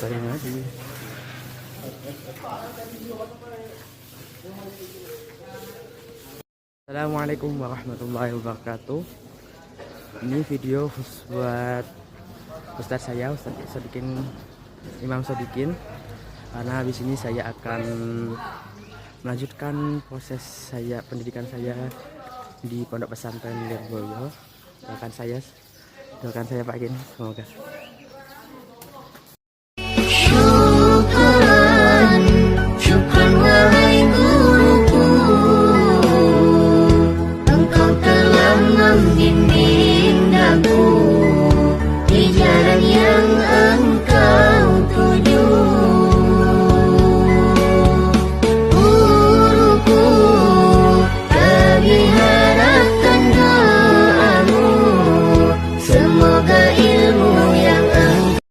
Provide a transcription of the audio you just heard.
Saya ngaji. Assalamualaikum warahmatullahi wabarakatuh. Ini video khusus buat Ustadz saya, Ustadz Sodikin, Imam Sodikin. Karena habis ini saya akan melanjutkan proses saya, pendidikan saya di Pondok Pesantren Lirboyo. Doakan saya Pak Kin, semoga.